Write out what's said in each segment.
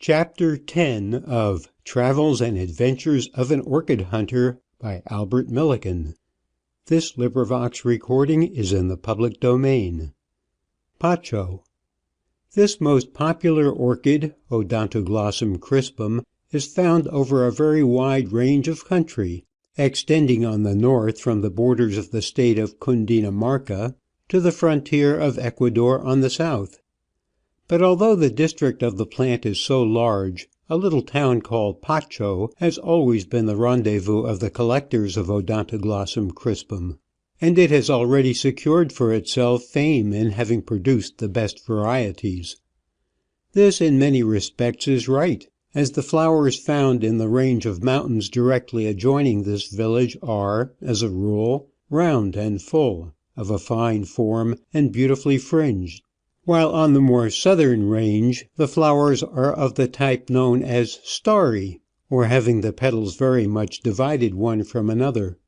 Chapter 10 of Travels and Adventures of an Orchid Hunter by Albert Millican. This recording is in the public domain. Pacho. This most popular orchid, Odontoglossum crispum, is found over a very wide range of country, extending on the north from the borders of the state of Cundinamarca to the frontier of Ecuador on the south. But although the district of the plant is so large, a little town called Pacho has always been the rendezvous of the collectors of Odontoglossum crispum, and it has already secured for itself fame in having produced the best varieties. This in many respects is right, as the flowers found in the range of mountains directly adjoining this village are, as a rule, round and full, of a fine form and beautifully fringed, while on the more southern range the flowers are of the type known as starry, or having the petals very much divided one from another.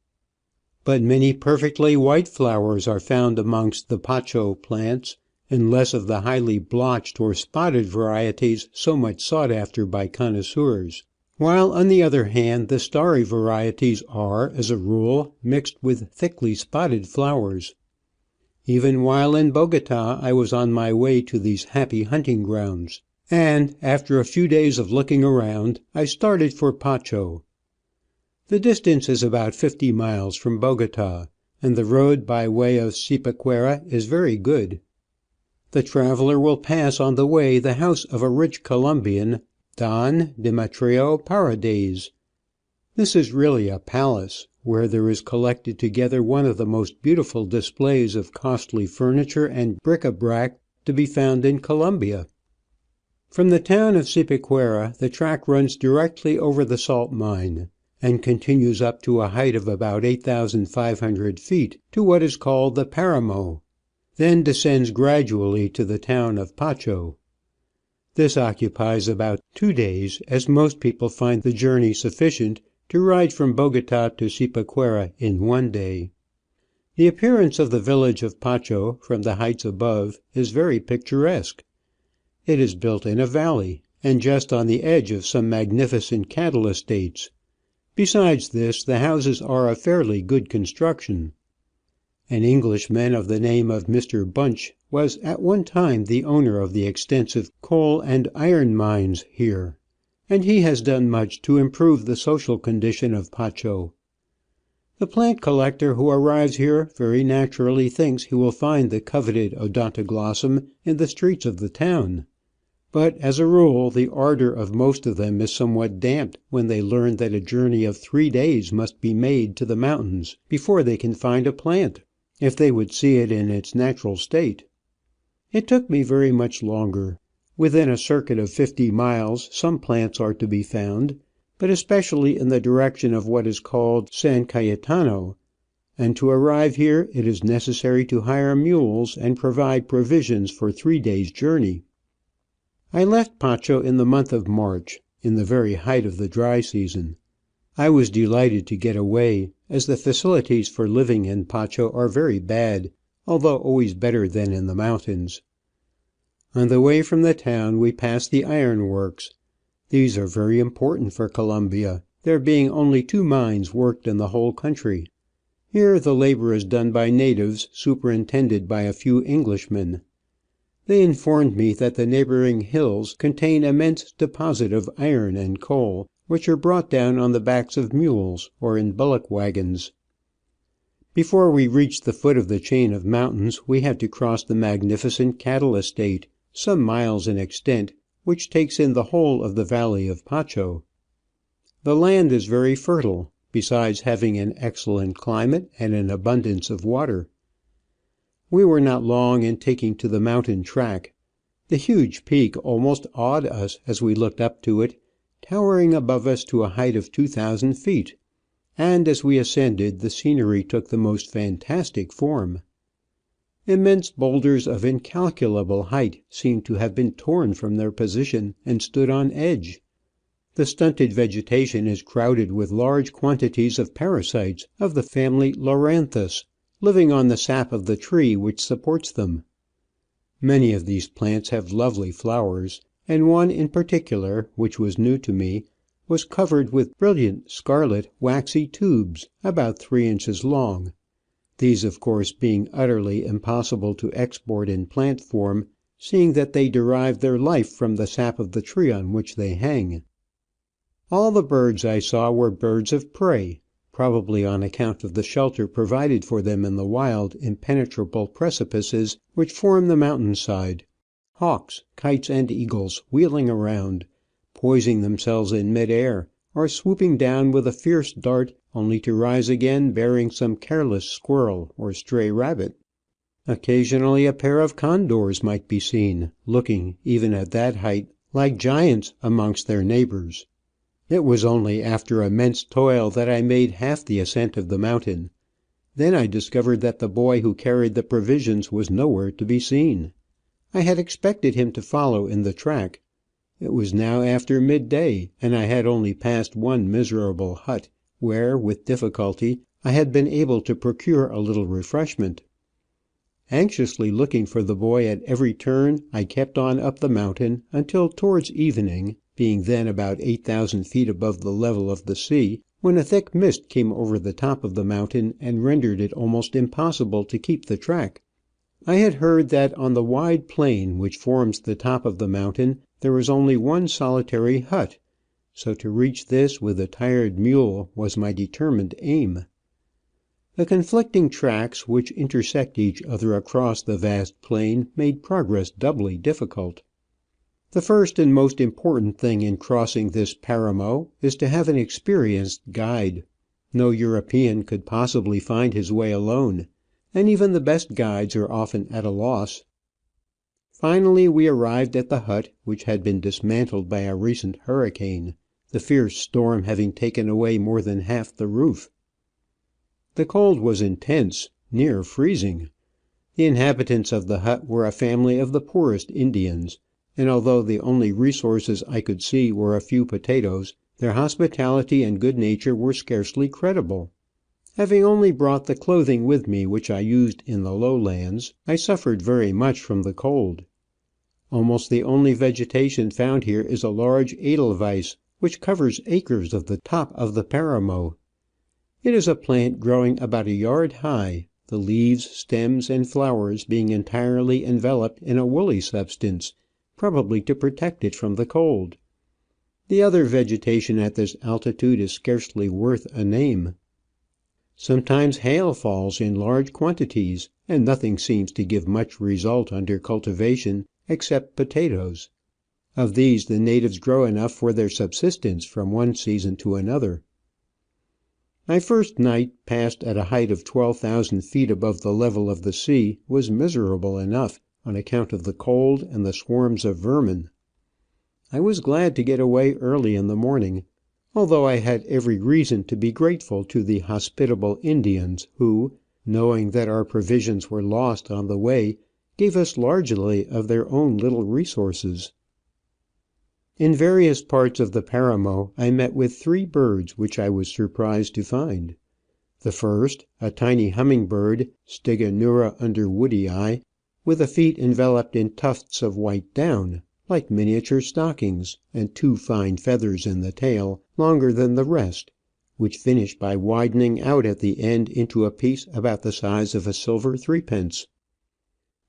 But many perfectly white flowers are found amongst the Pacho plants, and less of the highly blotched or spotted varieties so much sought after by connoisseurs, while on the other hand the starry varieties are, as a rule, mixed with thickly spotted flowers. Even while in Bogota I was on my way to these happy hunting grounds, and, after a few days of looking around, I started for Pacho. The distance is about 50 miles from Bogota, and the road by way of Zipaquira is very good. The traveller will pass on the way the house of a rich Colombian, Don Demetrio Paredes. This is really a palace, where there is collected together one of the most beautiful displays of costly furniture and bric-a-brac to be found in Colombia. From the town of Zipaquira the track runs directly over the salt mine, and continues up to a height of about 8,500 feet to what is called the Paramo, then descends gradually to the town of Pacho. This occupies about 2 days, as most people find the journey sufficient to ride from Bogota to Zipaquira in 1 day. The appearance of the village of Pacho from the heights above is very picturesque. It is built in a valley, and just on the edge of some magnificent cattle estates. Besides this, the houses are of fairly good construction. An Englishman of the name of Mr. Bunch was at one time the owner of the extensive coal and iron mines here, and he has done much to improve the social condition of Pacho. The plant collector who arrives here very naturally thinks he will find the coveted Odontoglossum in the streets of the town, but as a rule the ardour of most of them is somewhat damped when they learn that a journey of 3 days must be made to the mountains before they can find a plant, if they would see it in its natural state. It took me very much longer. Within a circuit of 50 miles some plants are to be found, but especially in the direction of what is called San Cayetano, and to arrive here it is necessary to hire mules and provide provisions for 3 days' journey. I left Pacho in the month of March, in the very height of the dry season. I was delighted to get away, as the facilities for living in Pacho are very bad, although always better than in the mountains. On the way from the town we passed the iron works. These are very important for Colombia, there being only 2 mines worked in the whole country. Here the labour is done by natives, superintended by a few Englishmen. They informed me that the neighbouring hills contain immense deposit of iron and coal, which are brought down on the backs of mules or in bullock waggons. Before we reached the foot of the chain of mountains we had to cross the magnificent cattle estate, some miles in extent, which takes in the whole of the valley of Pacho. The land is very fertile, besides having an excellent climate and an abundance of water. We were not long in taking to the mountain track. The huge peak almost awed us as we looked up to it, towering above us to a height of 2,000 feet, and as we ascended the scenery took the most fantastic form. Immense boulders of incalculable height seemed to have been torn from their position and stood on edge. The stunted vegetation is crowded with large quantities of parasites of the family Loranthus, living on the sap of the tree which supports them. Many of these plants have lovely flowers, and one in particular, which was new to me, was covered with brilliant scarlet waxy tubes about 3 inches long, these of course being utterly impossible to export in plant form, seeing that they derive their life from the sap of the tree on which they hang. All the birds I saw were birds of prey, probably on account of the shelter provided for them in the wild, impenetrable precipices which form the mountain side, hawks, kites and eagles wheeling around, poising themselves in mid air, or swooping down with a fierce dart, only to rise again bearing some careless squirrel or stray rabbit. Occasionally a pair of condors might be seen, looking, even at that height, like giants amongst their neighbours. It was only after immense toil that I made half the ascent of the mountain. Then I discovered that the boy who carried the provisions was nowhere to be seen. I had expected him to follow in the track. It was now after midday, and I had only passed one miserable hut, where, with difficulty, I had been able to procure a little refreshment. Anxiously looking for the boy at every turn, I kept on up the mountain until towards evening, being then about 8,000 feet above the level of the sea, when a thick mist came over the top of the mountain and rendered it almost impossible to keep the track. I had heard that on the wide plain which forms the top of the mountain there was only one solitary hut, so to reach this with a tired mule was my determined aim. The conflicting tracks which intersect each other across the vast plain made progress doubly difficult. The first and most important thing in crossing this Paramo is to have an experienced guide. No European could possibly find his way alone, and even the best guides are often at a loss. Finally we arrived at the hut, which had been dismantled by a recent hurricane, the fierce storm having taken away more than half the roof. The cold was intense, near freezing. The inhabitants of the hut were a family of the poorest Indians, and although the only resources I could see were a few potatoes, their hospitality and good nature were scarcely credible. Having only brought the clothing with me which I used in the lowlands, I suffered very much from the cold. Almost the only vegetation found here is a large edelweiss, which covers acres of the top of the Paramo. It is a plant growing about a yard high, the leaves, stems and flowers being entirely enveloped in a woolly substance, probably to protect it from the cold. The other vegetation at this altitude is scarcely worth a name. Sometimes hail falls in large quantities, and nothing seems to give much result under cultivation except potatoes. Of these the natives grow enough for their subsistence from one season to another. My first night, passed at a height of 12,000 feet above the level of the sea, was miserable enough, on account of the cold and the swarms of vermin. I was glad to get away early in the morning, although I had every reason to be grateful to the hospitable Indians who, knowing that our provisions were lost on the way, gave us largely of their own little resources. In various parts of the Paramo I met with 3 birds which I was surprised to find. The first, a tiny hummingbird, Steganura underwoodii, with the feet enveloped in tufts of white down, like miniature stockings, and 2 fine feathers in the tail, longer than the rest, which finish by widening out at the end into a piece about the size of a silver 3d.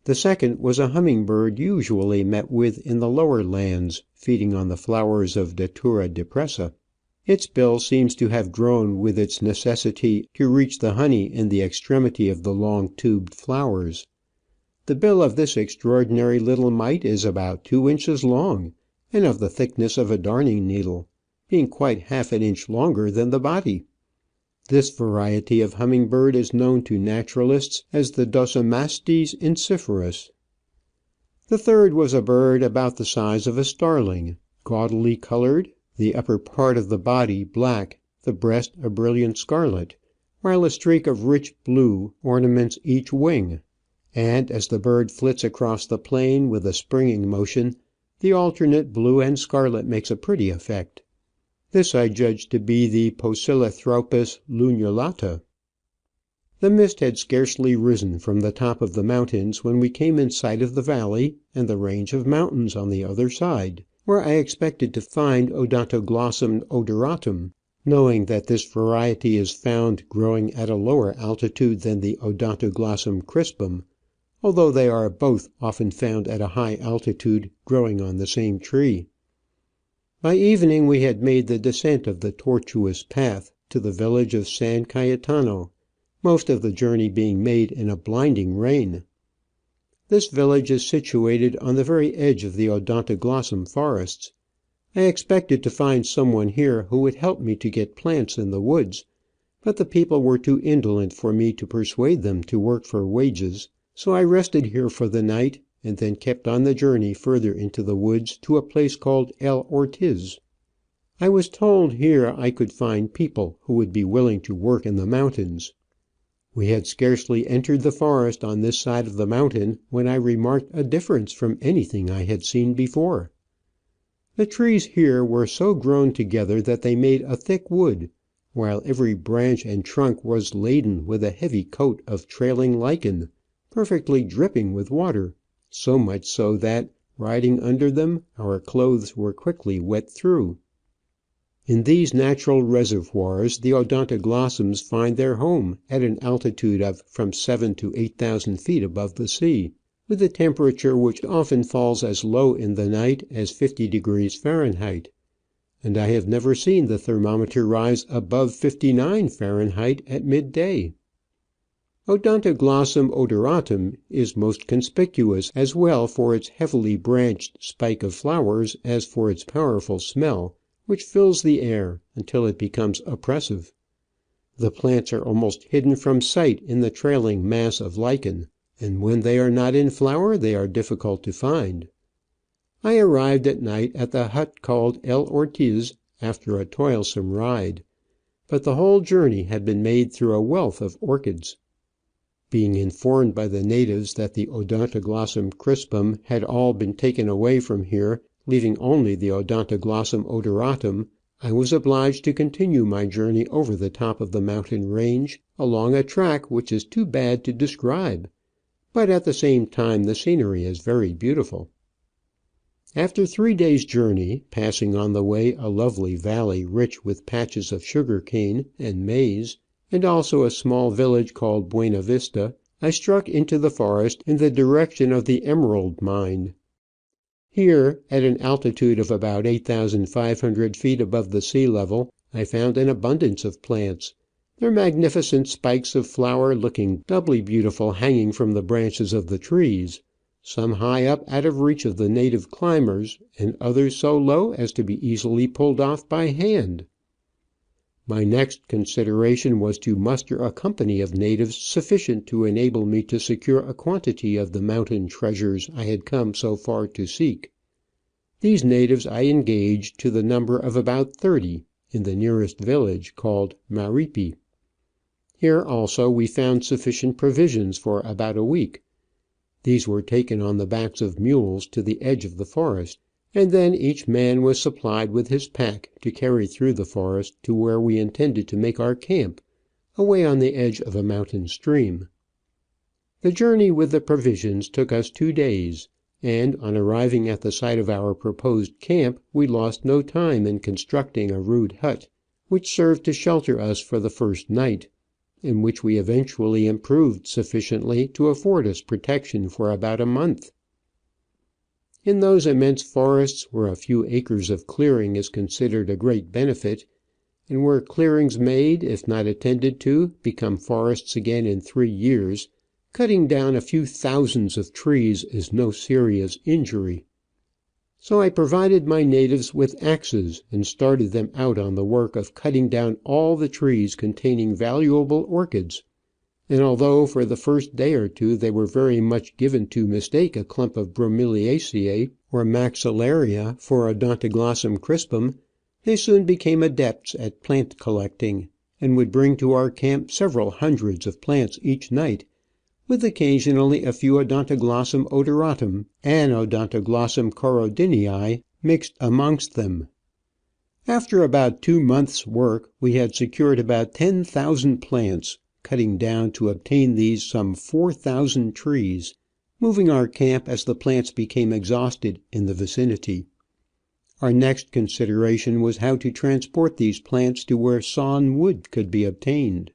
The second was a hummingbird usually met with in the lower lands, feeding on the flowers of Datura depressa. Its bill seems to have grown with its necessity to reach the honey in the extremity of the long tubed flowers. The bill of this extraordinary little mite is about 2 inches long, and of the thickness of a darning needle, being quite half an inch longer than the body. This variety of hummingbird is known to naturalists as the Docimastes ensiferus. The third was a bird about the size of a starling, gaudily coloured, the upper part of the body black, the breast a brilliant scarlet, while a streak of rich blue ornaments each wing, and as the bird flits across the plain with a springing motion, the alternate blue and scarlet makes a pretty effect. This I judge to be the Poecilothraupis lunulata. The mist had scarcely risen from the top of the mountains when we came in sight of the valley and the range of mountains on the other side, where I expected to find Odontoglossum odoratum, knowing that this variety is found growing at a lower altitude than the Odontoglossum crispum, although they are both often found at a high altitude growing on the same tree. By evening we had made the descent of the tortuous path to the village of San Cayetano, most of the journey being made in a blinding rain. This village is situated on the very edge of the Odontoglossum forests. I expected to find someone here who would help me to get plants in the woods, but the people were too indolent for me to persuade them to work for wages, so I rested here for the night, and then kept on the journey further into the woods to a place called El Orchiz. I was told here I could find people who would be willing to work in the mountains. We had scarcely entered the forest on this side of the mountain when I remarked a difference from anything I had seen before. The trees here were so grown together that they made a thick wood, while every branch and trunk was laden with a heavy coat of trailing lichen, perfectly dripping with water, so much so that, riding under them, our clothes were quickly wet through. In these natural reservoirs the Odontoglossums find their home at an altitude of from 7,000 to 8,000 feet above the sea, with a temperature which often falls as low in the night as 50° Fahrenheit, and I have never seen the thermometer rise above 59 Fahrenheit at midday. Odontoglossum odoratum is most conspicuous as well for its heavily branched spike of flowers as for its powerful smell, which fills the air until it becomes oppressive. The plants are almost hidden from sight in the trailing mass of lichen, and when they are not in flower they are difficult to find. I arrived at night at the hut called El Orchiz after a toilsome ride, but the whole journey had been made through a wealth of orchids. Being informed by the natives that the Odontoglossum crispum had all been taken away from here, leaving only the Odontoglossum odoratum, I was obliged to continue my journey over the top of the mountain range, along a track which is too bad to describe, but at the same time the scenery is very beautiful. After 3 days' journey, passing on the way a lovely valley rich with patches of sugar cane and maize, and also a small village called Buena Vista, I struck into the forest in the direction of the emerald mine. Here, at an altitude of about 8,500 feet above the sea level, I found an abundance of plants, their magnificent spikes of flower looking doubly beautiful hanging from the branches of the trees, some high up out of reach of the native climbers, and others so low as to be easily pulled off by hand. My next consideration was to muster a company of natives sufficient to enable me to secure a quantity of the mountain treasures I had come so far to seek. These natives I engaged to the number of about 30 in the nearest village, called Maripi. Here also we found sufficient provisions for about a week. These were taken on the backs of mules to the edge of the forest, and then each man was supplied with his pack to carry through the forest to where we intended to make our camp, away on the edge of a mountain stream. The journey with the provisions took us 2 days, and on arriving at the site of our proposed camp we lost no time in constructing a rude hut, which served to shelter us for the first night, and which we eventually improved sufficiently to afford us protection for about a month. In those immense forests, where a few acres of clearing is considered a great benefit, and where clearings made, if not attended to, become forests again in 3 years, cutting down a few thousands of trees is no serious injury. So I provided my natives with axes and started them out on the work of cutting down all the trees containing valuable orchids, and although for the first day or two they were very much given to mistake a clump of Bromeliaceae or Maxillaria for Odontoglossum crispum, they soon became adepts at plant collecting, and would bring to our camp several hundreds of plants each night, with occasionally a few Odontoglossum odoratum and Odontoglossum corrodinii mixed amongst them. After about 2 months' work we had secured about 10,000 plants, cutting down to obtain these some 4,000 trees, moving our camp as the plants became exhausted in the vicinity. Our next consideration was how to transport these plants to where sawn wood could be obtained.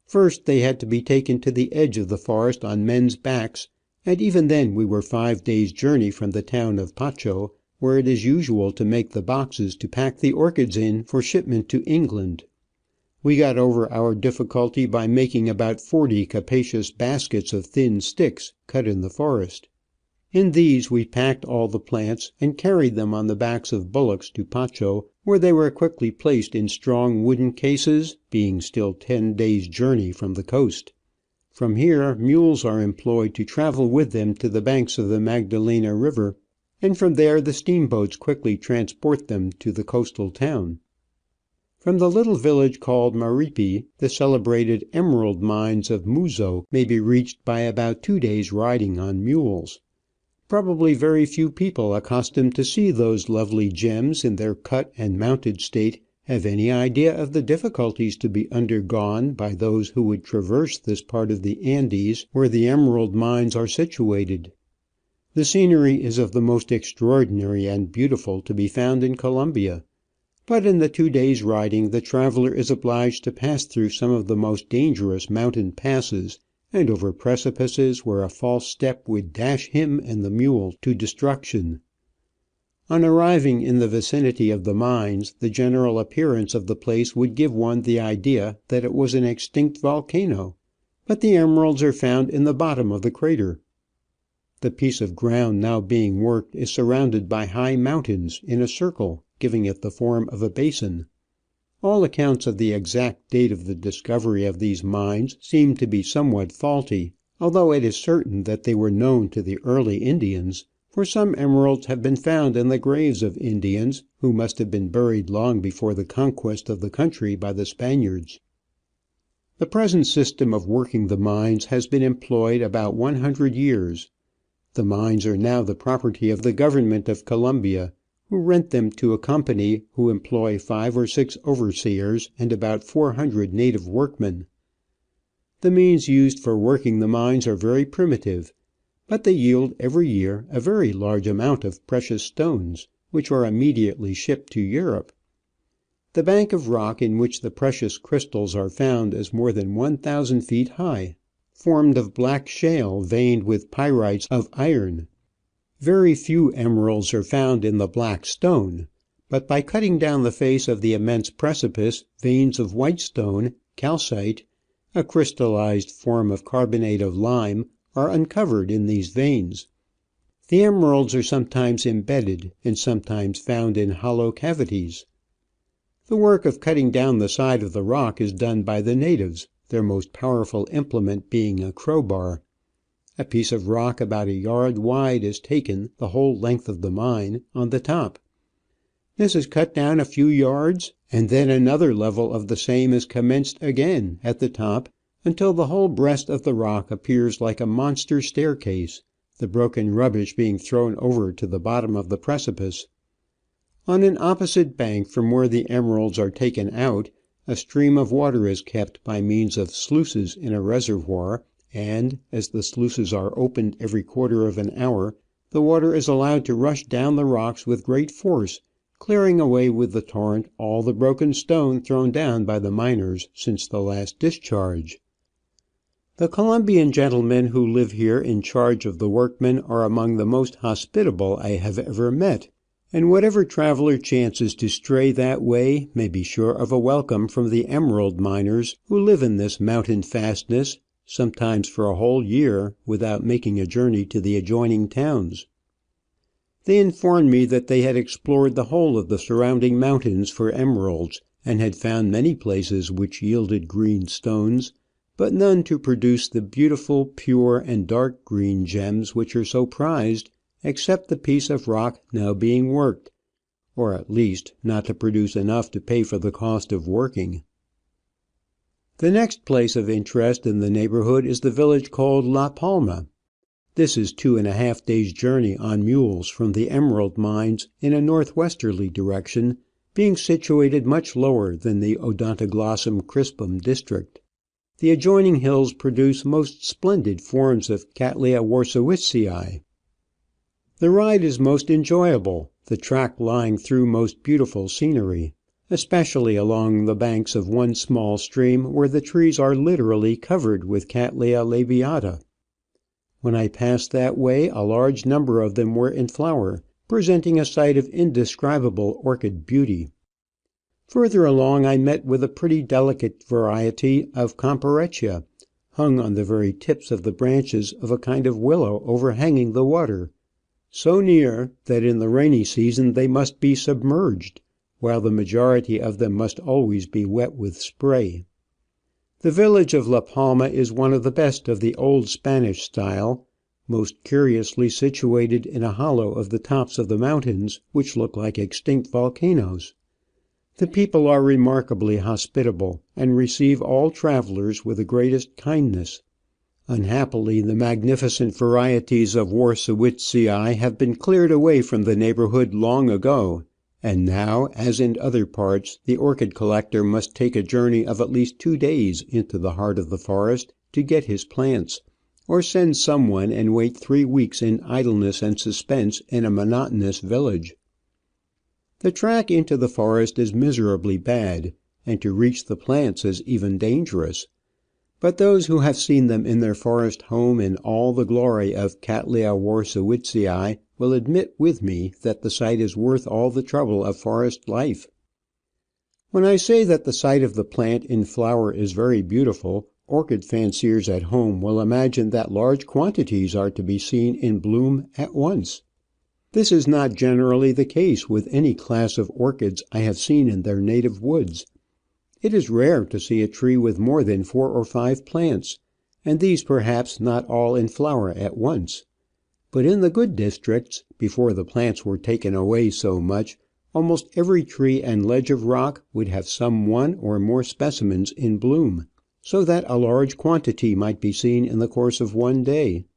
First they had to be taken to the edge of the forest on men's backs, and even then we were 5 days' journey from the town of Pacho, where it is usual to make the boxes to pack the orchids in for shipment to England. We got over our difficulty by making about 40 capacious baskets of thin sticks cut in the forest. In these we packed all the plants and carried them on the backs of bullocks to Pacho, where they were quickly placed in strong wooden cases, being still 10 days' journey from the coast. From here mules are employed to travel with them to the banks of the Magdalena River, and from there the steamboats quickly transport them to the coastal town. From the little village called Maripi, the celebrated emerald mines of Muzo may be reached by about 2 days' riding on mules. Probably very few people accustomed to see those lovely gems in their cut and mounted state have any idea of the difficulties to be undergone by those who would traverse this part of the Andes where the emerald mines are situated. The scenery is of the most extraordinary and beautiful to be found in Colombia, but in the 2 days' riding the traveller is obliged to pass through some of the most dangerous mountain passes, and over precipices where a false step would dash him and the mule to destruction. On arriving in the vicinity of the mines, the general appearance of the place would give one the idea that it was an extinct volcano, but the emeralds are found in the bottom of the crater. The piece of ground now being worked is surrounded by high mountains in a circle, giving it the form of a basin. All accounts of the exact date of the discovery of these mines seem to be somewhat faulty, although it is certain that they were known to the early Indians, for some emeralds have been found in the graves of Indians, who must have been buried long before the conquest of the country by the Spaniards. The present system of working the mines has been employed about 100 years. The mines are now the property of the government of Colombia, who rent them to a company who employ 5 or 6 overseers and about 400 native workmen. The means used for working the mines are very primitive, but they yield every year a very large amount of precious stones, which are immediately shipped to Europe. The bank of rock in which the precious crystals are found is more than 1,000 feet high, formed of black shale veined with pyrites of iron. Very few emeralds are found in the black stone, but by cutting down the face of the immense precipice, veins of white stone, calcite, a crystallized form of carbonate of lime, are uncovered in these veins. The emeralds are sometimes embedded and sometimes found in hollow cavities. The work of cutting down the side of the rock is done by the natives, their most powerful implement being a crowbar. A piece of rock about 1 yard wide is taken, the whole length of the mine, on the top. This is cut down a few yards, and then another level of the same is commenced again at the top, until the whole breast of the rock appears like a monster staircase, the broken rubbish being thrown over to the bottom of the precipice. On an opposite bank from where the emeralds are taken out, a stream of water is kept by means of sluices in a reservoir, and, as the sluices are opened every quarter of an hour, the water is allowed to rush down the rocks with great force, clearing away with the torrent all the broken stone thrown down by the miners since the last discharge. The Colombian gentlemen who live here in charge of the workmen are among the most hospitable I have ever met, and whatever traveller chances to stray that way may be sure of a welcome from the emerald miners who live in this mountain fastness, sometimes for a whole year, without making a journey to the adjoining towns. They informed me that they had explored the whole of the surrounding mountains for emeralds, and had found many places which yielded green stones, but none to produce the beautiful, pure, and dark green gems which are so prized, except the piece of rock now being worked, or at least not to produce enough to pay for the cost of working. The next place of interest in the neighbourhood is the village called La Palma. This is 2½ days' journey on mules from the emerald mines in a northwesterly direction, being situated much lower than the Odontoglossum crispum district. The adjoining hills produce most splendid forms of Cattleya Warsawitzii. The ride is most enjoyable, the track lying through most beautiful scenery, especially along the banks of one small stream where the trees are literally covered with Cattleya labiata. When I passed that way a large number of them were in flower, presenting a sight of indescribable orchid beauty. Further along I met with a pretty delicate variety of Comparettia, hung on the very tips of the branches of a kind of willow overhanging the water, so near that in the rainy season they must be submerged, while the majority of them must always be wet with spray. The village of La Palma is one of the best of the old Spanish style, most curiously situated in a hollow of the tops of the mountains, which look like extinct volcanoes. The people are remarkably hospitable, and receive all travellers with the greatest kindness. Unhappily the magnificent varieties of Warsawitzii have been cleared away from the neighbourhood long ago, and now, as in other parts, the orchid collector must take a journey of at least 2 days into the heart of the forest to get his plants, or send some one and wait 3 weeks in idleness and suspense in a monotonous village. The track into the forest is miserably bad, and to reach the plants is even dangerous, but those who have seen them in their forest home in all the glory of Cattleya Warsawitzii will admit with me that the sight is worth all the trouble of forest life. When I say that the sight of the plant in flower is very beautiful, orchid fanciers at home will imagine that large quantities are to be seen in bloom at once. This is not generally the case with any class of orchids I have seen in their native woods. It is rare to see a tree with more than 4 or 5 plants, and these perhaps not all in flower at once. But in the good districts, before the plants were taken away so much, almost every tree and ledge of rock would have some 1 or more specimens in bloom, so that a large quantity might be seen in the course of one day.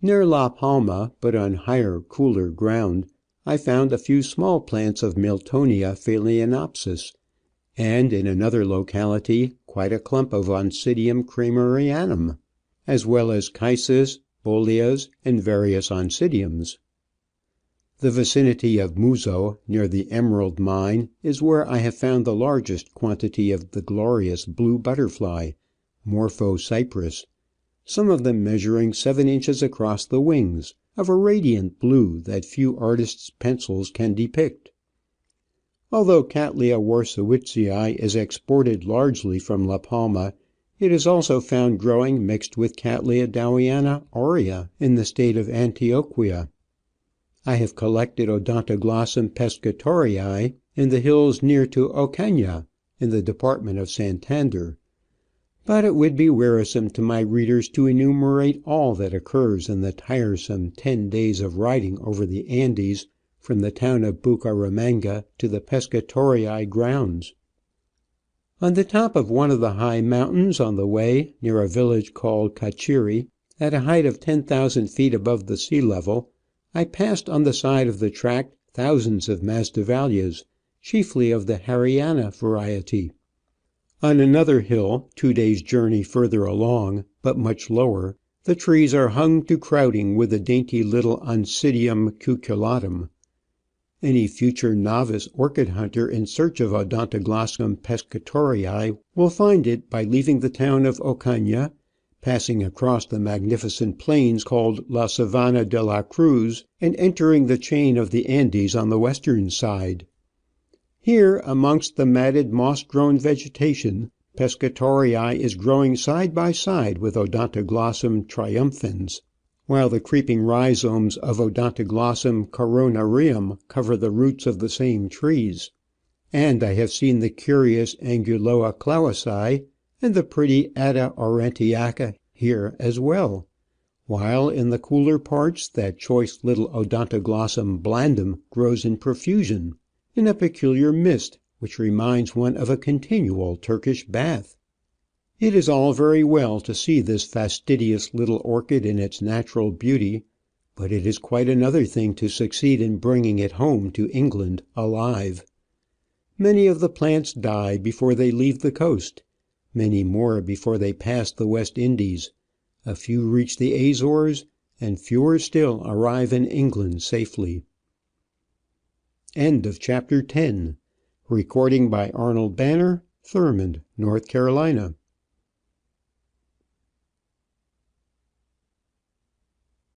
Near La Palma, but on higher, cooler ground, I found a few small plants of Miltonia phalaenopsis, and in another locality quite a clump of Oncidium Kramerianum, as well as Chysis, Boleas, and various Oncidiums. The vicinity of Muzo, near the emerald mine, is where I have found the largest quantity of the glorious blue butterfly, Morphocyprus, some of them measuring 7 inches across the wings, of a radiant blue that few artists' pencils can depict. Although Cattleya Warsawitzii is exported largely from La Palma, it is also found growing mixed with Cattleya Dowiana aurea in the state of Antioquia. I have collected Odontoglossum pescatorii in the hills near to Ocaña, in the department of Santander, but it would be wearisome to my readers to enumerate all that occurs in the tiresome 10 days of riding over the Andes from the town of Bucaramanga to the pescatorii grounds. On the top of one of the high mountains on the way, near a village called Cachiri, at a height of 10,000 feet above the sea level, I passed on the side of the track thousands of masdevallias, chiefly of the Harryana variety. On another hill, 2 days' journey further along, but much lower, the trees are hung to crowding with the dainty little Oncidium cucullatum. Any future novice orchid hunter in search of Odontoglossum pescatorii will find it by leaving the town of Ocaña, passing across the magnificent plains called La Sabana de la Cruz, and entering the chain of the Andes on the western side. Here, amongst the matted, moss-grown vegetation, pescatorii is growing side by side with Odontoglossum triumphans, while the creeping rhizomes of Odontoglossum coronarium cover the roots of the same trees, and I have seen the curious Anguloa Clausi and the pretty Adda aurantiaca here as well, while in the cooler parts that choice little Odontoglossum blandum grows in profusion, in a peculiar mist which reminds one of a continual Turkish bath. It is all very well to see this fastidious little orchid in its natural beauty, but it is quite another thing to succeed in bringing it home to England alive. Many of the plants die before they leave the coast. many more before they passed the West Indies, a few reach the Azores, and fewer still arrive in England safely. End of Chapter 10. Recording by Arnold Banner, Thurmond, North Carolina.